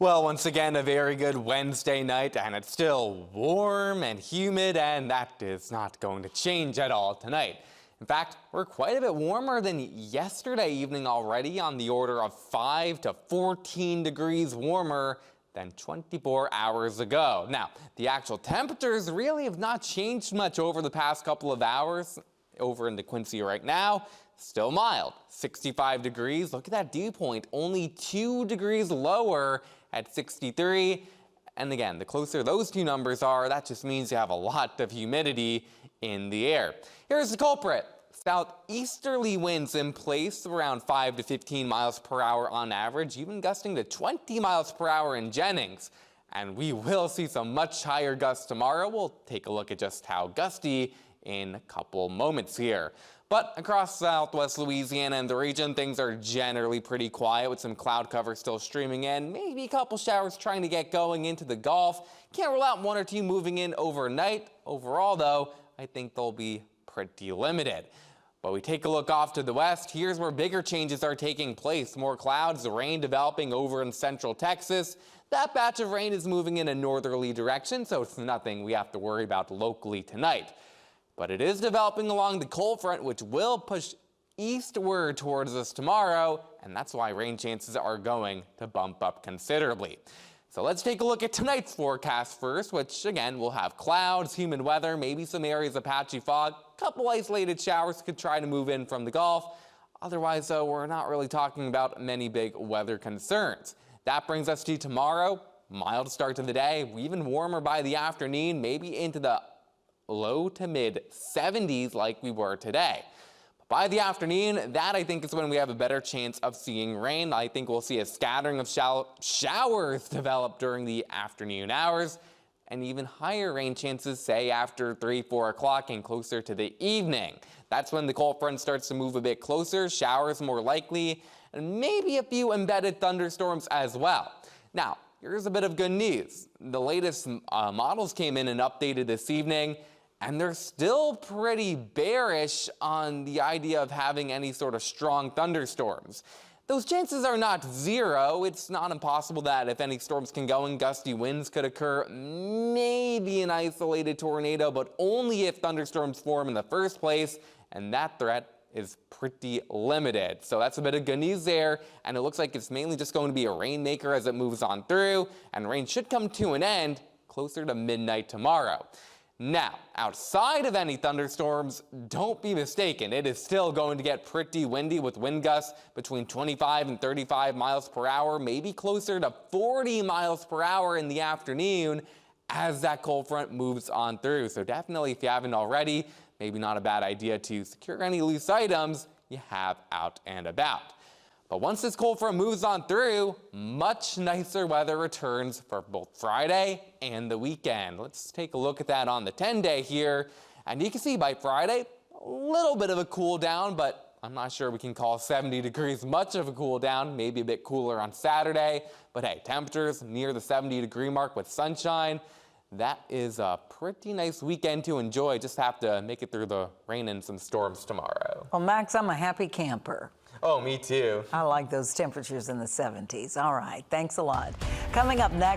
Well, once again, a very good Wednesday night, and it's still warm and humid, and that is not going to change at all tonight. In fact, we're quite a bit warmer than yesterday evening already, on the order of 5 to 14 degrees warmer than 24 hours ago. Now, the actual temperatures really have not changed much over the past couple of hours. Over in Quincy right now, still mild, 65 degrees. Look at that dew point, only 2 degrees lower at 63. And again, the closer those two numbers are, that just means you have a lot of humidity in the air. Here's the culprit. Southeasterly winds in place around 5 to 15 miles per hour on average, even gusting to 20 miles per hour in Jennings. And we will see some much higher gusts tomorrow. We'll take a look at just how gusty in a couple moments here. But across southwest Louisiana and the region, things are generally pretty quiet with some cloud cover still streaming in. Maybe a couple showers trying to get going into the Gulf. Can't rule out one or two moving in overnight. Overall, though, I think they'll be pretty limited. But we take a look off to the west. Here's where bigger changes are taking place. More clouds, rain developing over in central Texas. That batch of rain is moving in a northerly direction, so it's nothing we have to worry about locally tonight. But it is developing along the cold front, which will push eastward towards us tomorrow, and that's why rain chances are going to bump up considerably. So let's take a look at tonight's forecast first, which again will have clouds, humid weather, maybe some areas of patchy fog. A couple isolated showers could try to move in from the Gulf. Otherwise, though, we're not really talking about many big weather concerns. That brings us to tomorrow. Mild start to the day, even warmer by the afternoon, maybe into the low to mid 70s like we were today. But by the afternoon, that I think is when we have a better chance of seeing rain. I think we'll see a scattering of showers develop during the afternoon hours, and even higher rain chances, say after 3, 4 o'clock and closer to the evening. That's when the cold front starts to move a bit closer, showers more likely, and maybe a few embedded thunderstorms as well. Now, here's a bit of good news. The latest models came in and updated this evening, and they're still pretty bearish on the idea of having any sort of strong thunderstorms. Those chances are not zero. It's not impossible that if any storms can go and gusty winds could occur, maybe an isolated tornado, but only if thunderstorms form in the first place, and that threat is pretty limited. So that's a bit of good news there, and it looks like it's mainly just going to be a rainmaker as it moves on through, and rain should come to an end closer to midnight tomorrow. Now, outside of any thunderstorms, don't be mistaken. It is still going to get pretty windy with wind gusts between 25 and 35 miles per hour, maybe closer to 40 miles per hour in the afternoon as that cold front moves on through. So definitely, if you haven't already, maybe not a bad idea to secure any loose items you have out and about. But once this cold front moves on through, much nicer weather returns for both Friday and the weekend. Let's take a look at that on the 10-day here. And you can see by Friday, a little bit of a cool down, but I'm not sure we can call 70 degrees much of a cool down, maybe a bit cooler on Saturday. But hey, temperatures near the 70-degree mark with sunshine. That is a pretty nice weekend to enjoy. Just have to make it through the rain and some storms tomorrow. Well, Max, I'm a happy camper. Oh, me too. I like those temperatures in the 70s. All right, thanks a lot. Coming up next.